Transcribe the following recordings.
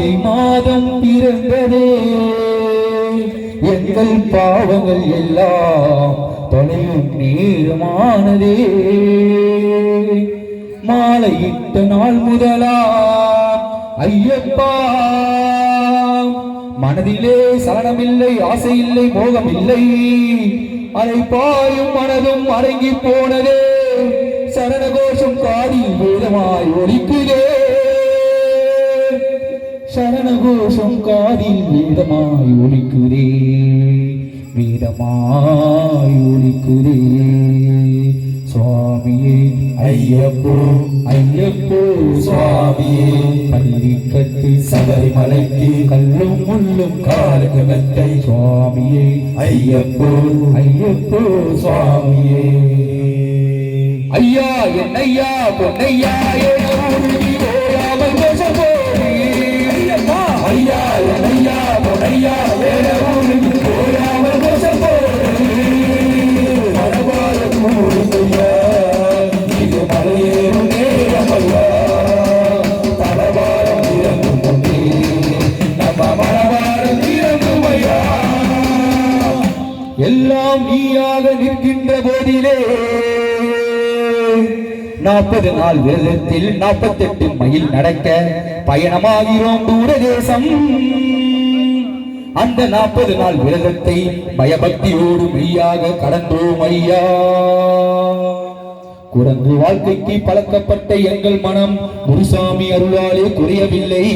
கார்த்திகை மாதம் பிறந்ததே எங்கள் பாவங்கள் எல்லாம் தொலையும் நேரமானதே மாலையிட்ட நாள் முதலா ஐயப்பா மனதிலே சலனமில்லை ஆசை இல்லை மோகம் இல்லை அலை பாயும் மனதும் அடங்கி போனதே சரண கோஷம் காதில் வேதமாய் ஒலிக்குதே சரண கோஷம் காதில் வேதமாய் ஒலிக்குதே வேதமாய் ஒலிக்குதே சுவாமியே ஐயப்போ ஐயப்போ சுவாமியே பள்ளி கட்டு சபரிமலைக்கு கல்லும் முள்ளும் காலுக்கு மெத்தை சுவாமியே ஐயப்போ ஐயப்போ சுவாமியே ஐயா என்னையா பொன்னையா ஐயா என்னையா பொன்னையா எல்லாம் நீயாக நிற்கின்ற போதிலே 40 நாள் விரதத்தில் 48 மைல் நடக்க பயணமாகிறோம் தூரதேசம். அந்த 40 நாள் விரதத்தை பயபக்தியோடு மெய்யாக கடந்தோம் ஐயா. குரங்கு வாழ்க்கைக்கு பழக்கப்பட்ட எங்கள் மனம் குருசாமி அருளாலே குறையவில்லை.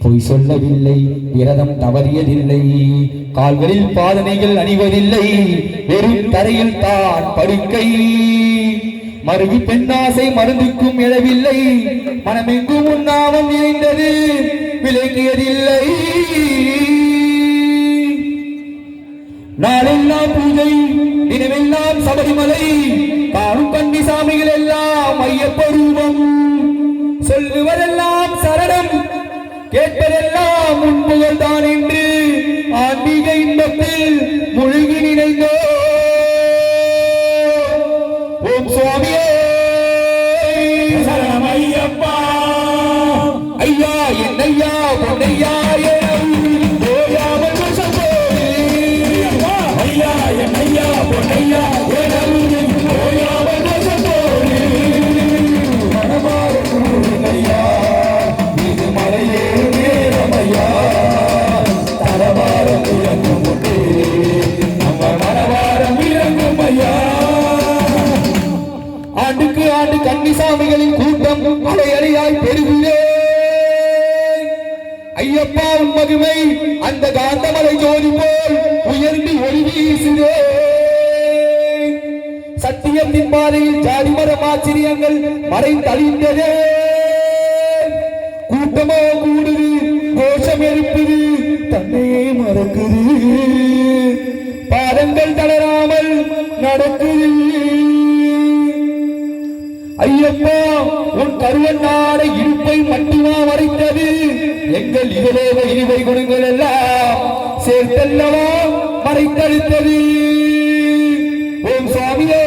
பொய் சொல்லவில்லை, விரதம் தவறியதில்லை, கால்களில் பாதனைகள் அணிவதில்லை, வெறும் தரையில் தான் படுக்கை. மருவி பெண்ணாசை மருந்துக்கும் எழவில்லை, மனமெங்கும் உண்ணாமல் நிறைந்தது விளங்கியதில்லை. நாளெல்லாம் பூஜை, தினமெல்லாம் சபரிமலை, காணும் கண்ணி சாமிகள் எல்லாம் ஐயப்ப ரூபம். சொல்லுவதெல்லாம் சரணம், கேட்பதெல்லாம் முன்புகள் தான் என்று ஆன்மீக இன்பத்தில் முழுகி நினைந்தோ. ஓம் சுவாமியே சரணம் ஐயப்பா. ஐயா என்னையா பொன்னையா ஐயா என்னையா பொன்னையா ஆண்டுக்கு ஆண்டு கன்னிசாமிகளின் கூட்டம் அலையலையாய் பெருகுதே. ஐயப்பா உன் மகிமை அந்த காந்தமலை ஜோதி போல் உயர்ந்து ஒளி வீசுதே. சத்தியத்தின் பாதையில் ஜாதிமரம் ஆச்சரியங்கள் மறைந்தழிந்ததே. கூட்டமோ கூடுது, கோஷம் எழுப்புது, தன்னையே மறக்குது, பாதங்கள் தளராமல் நடக்குது. ஐயப்பா உன் கருவன்னாட இருப்பை மட்டுமா மறைத்தது, எங்கள் இதழேவ இனிவை குணங்கள் எல்லாம் சேர்த்தல்லவா மறைத்தளித்தது. ஓம் சுவாமியே